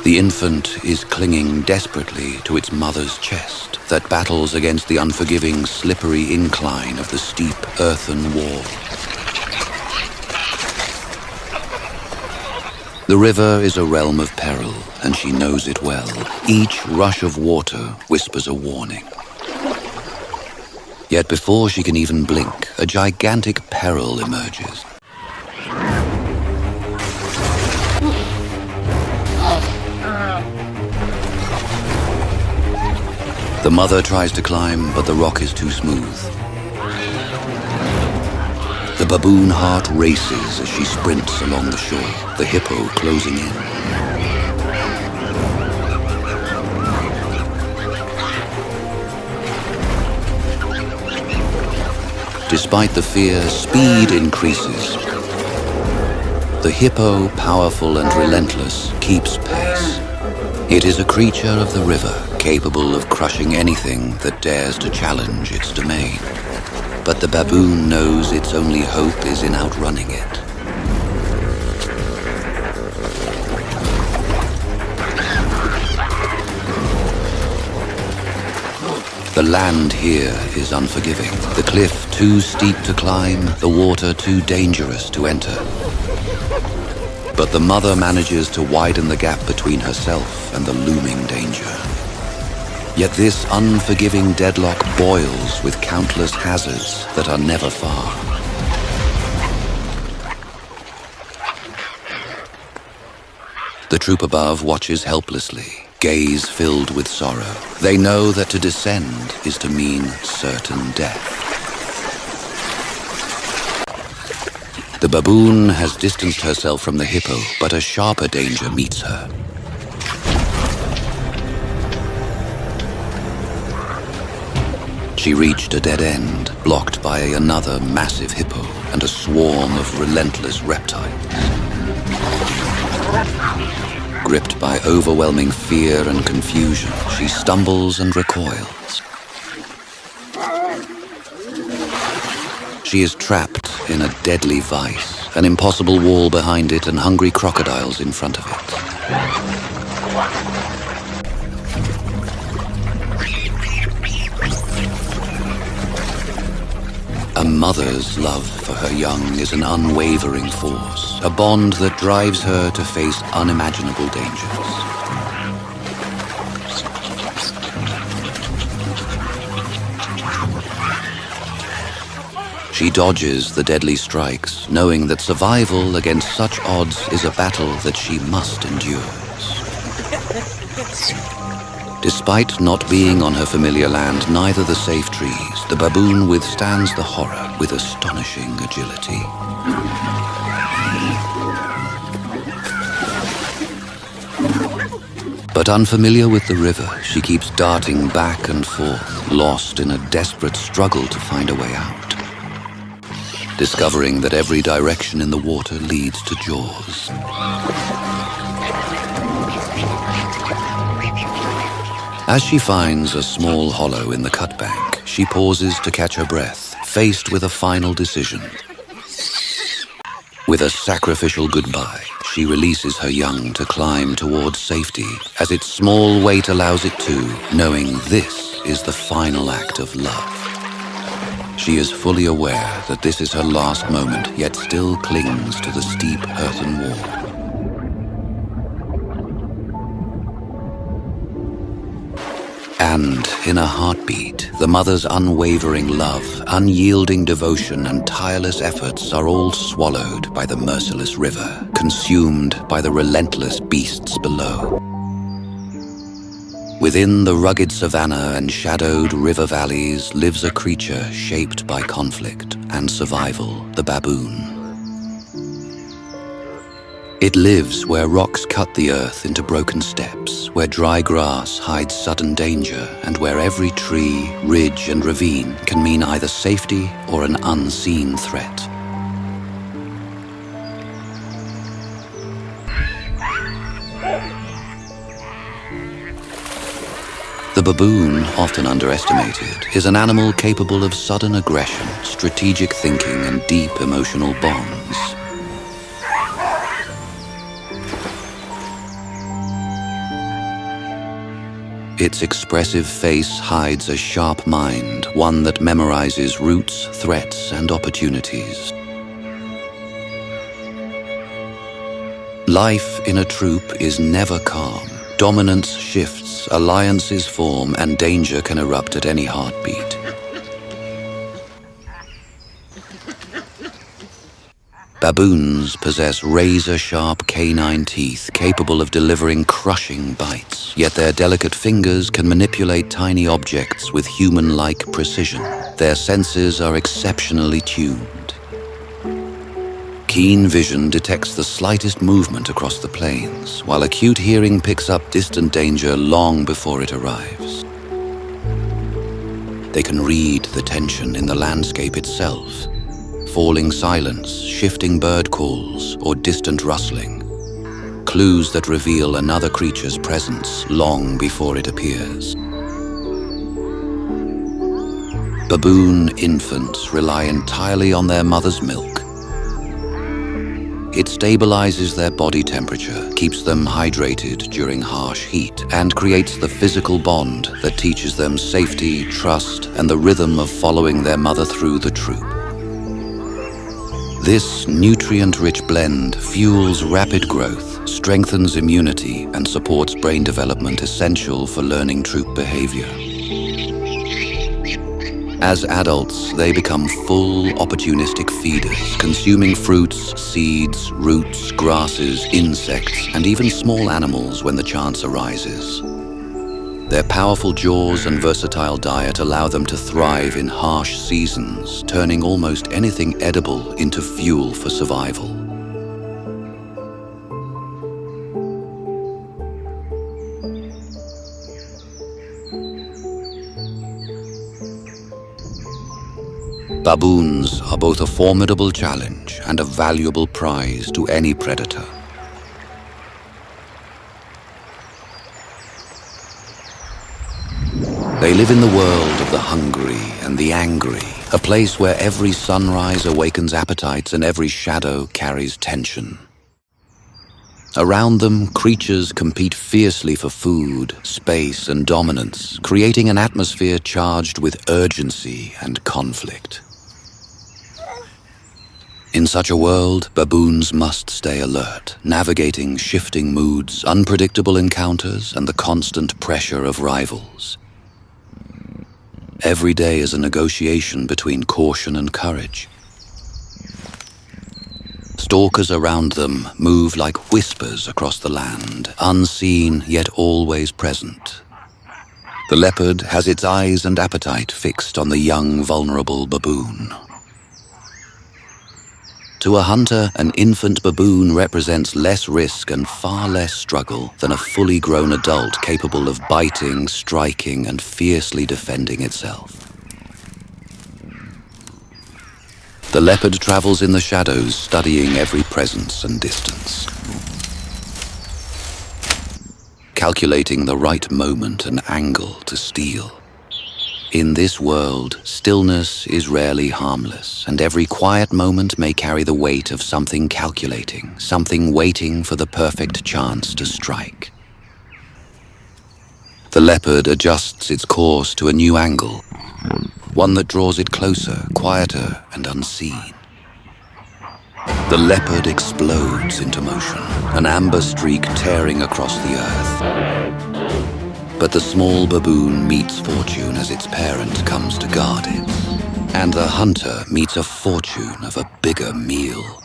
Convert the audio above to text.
The infant is clinging desperately to its mother's chest that battles against the unforgiving, slippery incline of the steep earthen wall. The river is a realm of peril, and she knows it well. Each rush of water whispers a warning. Yet before she can even blink, a gigantic peril emerges. The mother tries to climb, but the rock is too smooth. The baboon heart races as she sprints along the shore, the hippo closing in. Despite the fear, speed increases. The hippo, powerful and relentless, keeps pace. It is a creature of the river, capable of crushing anything that dares to challenge its domain. But the baboon knows its only hope is in outrunning it. The land here is unforgiving. The cliff too steep to climb, the water too dangerous to enter. But the mother manages to widen the gap between herself and the looming danger. Yet this unforgiving deadlock boils with countless hazards that are never far. The troop above watches helplessly, gaze filled with sorrow. They know that to descend is to mean certain death. The baboon has distanced herself from the hippo, but a sharper danger meets her. She reached a dead end, blocked by another massive hippo and a swarm of relentless reptiles. Gripped by overwhelming fear and confusion, she stumbles and recoils. She is trapped in a deadly vice, an impossible wall behind it and hungry crocodiles in front of it. A mother's love for her young is an unwavering force, a bond that drives her to face unimaginable dangers. She dodges the deadly strikes, knowing that survival against such odds is a battle that she must endure. Despite not being on her familiar land, neither the safe trees, the baboon withstands the horror with astonishing agility. But unfamiliar with the river, she keeps darting back and forth, lost in a desperate struggle to find a way out. Discovering that every direction in the water leads to Jaws. As she finds a small hollow in the cutbank, she pauses to catch her breath, faced with a final decision. With a sacrificial goodbye, she releases her young to climb towards safety, as its small weight allows it to, knowing this is the final act of love. She is fully aware that this is her last moment, yet still clings to the steep earthen wall. And in a heartbeat, the mother's unwavering love, unyielding devotion, and tireless efforts are all swallowed by the merciless river, consumed by the relentless beasts below. Within the rugged savanna and shadowed river valleys lives a creature shaped by conflict and survival, the baboon. It lives where rocks cut the earth into broken steps, where dry grass hides sudden danger, and where every tree, ridge, and ravine can mean either safety or an unseen threat. The baboon, often underestimated, is an animal capable of sudden aggression, strategic thinking, and deep emotional bonds. Its expressive face hides a sharp mind, one that memorizes routes, threats, and opportunities. Life in a troop is never calm. Dominance shifts, alliances form, and danger can erupt at any heartbeat. Baboons possess razor-sharp canine teeth capable of delivering crushing bites, yet their delicate fingers can manipulate tiny objects with human-like precision. Their senses are exceptionally tuned. Keen vision detects the slightest movement across the plains, while acute hearing picks up distant danger long before it arrives. They can read the tension in the landscape itself. Falling silence, shifting bird calls, or distant rustling. Clues that reveal another creature's presence long before it appears. Baboon infants rely entirely on their mother's milk. It stabilizes their body temperature, keeps them hydrated during harsh heat, and creates the physical bond that teaches them safety, trust, and the rhythm of following their mother through the troop. This nutrient-rich blend fuels rapid growth, strengthens immunity, and supports brain development essential for learning troop behavior. As adults, they become full, opportunistic feeders, consuming fruits, seeds, roots, grasses, insects, and even small animals when the chance arises. Their powerful jaws and versatile diet allow them to thrive in harsh seasons, turning almost anything edible into fuel for survival. Baboons are both a formidable challenge and a valuable prize to any predator. They live in the world of the hungry and the angry, a place where every sunrise awakens appetites and every shadow carries tension. Around them, creatures compete fiercely for food, space, and dominance, creating an atmosphere charged with urgency and conflict. In such a world, baboons must stay alert, navigating shifting moods, unpredictable encounters, and the constant pressure of rivals. Every day is a negotiation between caution and courage. Stalkers around them move like whispers across the land, unseen yet always present. The leopard has its eyes and appetite fixed on the young, vulnerable baboon. To a hunter, an infant baboon represents less risk and far less struggle than a fully grown adult capable of biting, striking, and fiercely defending itself. The leopard travels in the shadows, studying every presence and distance, calculating the right moment and angle to steal. In this world, stillness is rarely harmless, and every quiet moment may carry the weight of something calculating, something waiting for the perfect chance to strike. The leopard adjusts its course to a new angle, one that draws it closer, quieter, and unseen. The leopard explodes into motion, an amber streak tearing across the earth. But the small baboon meets fortune as its parent comes to guard it. And the hunter meets a fortune of a bigger meal.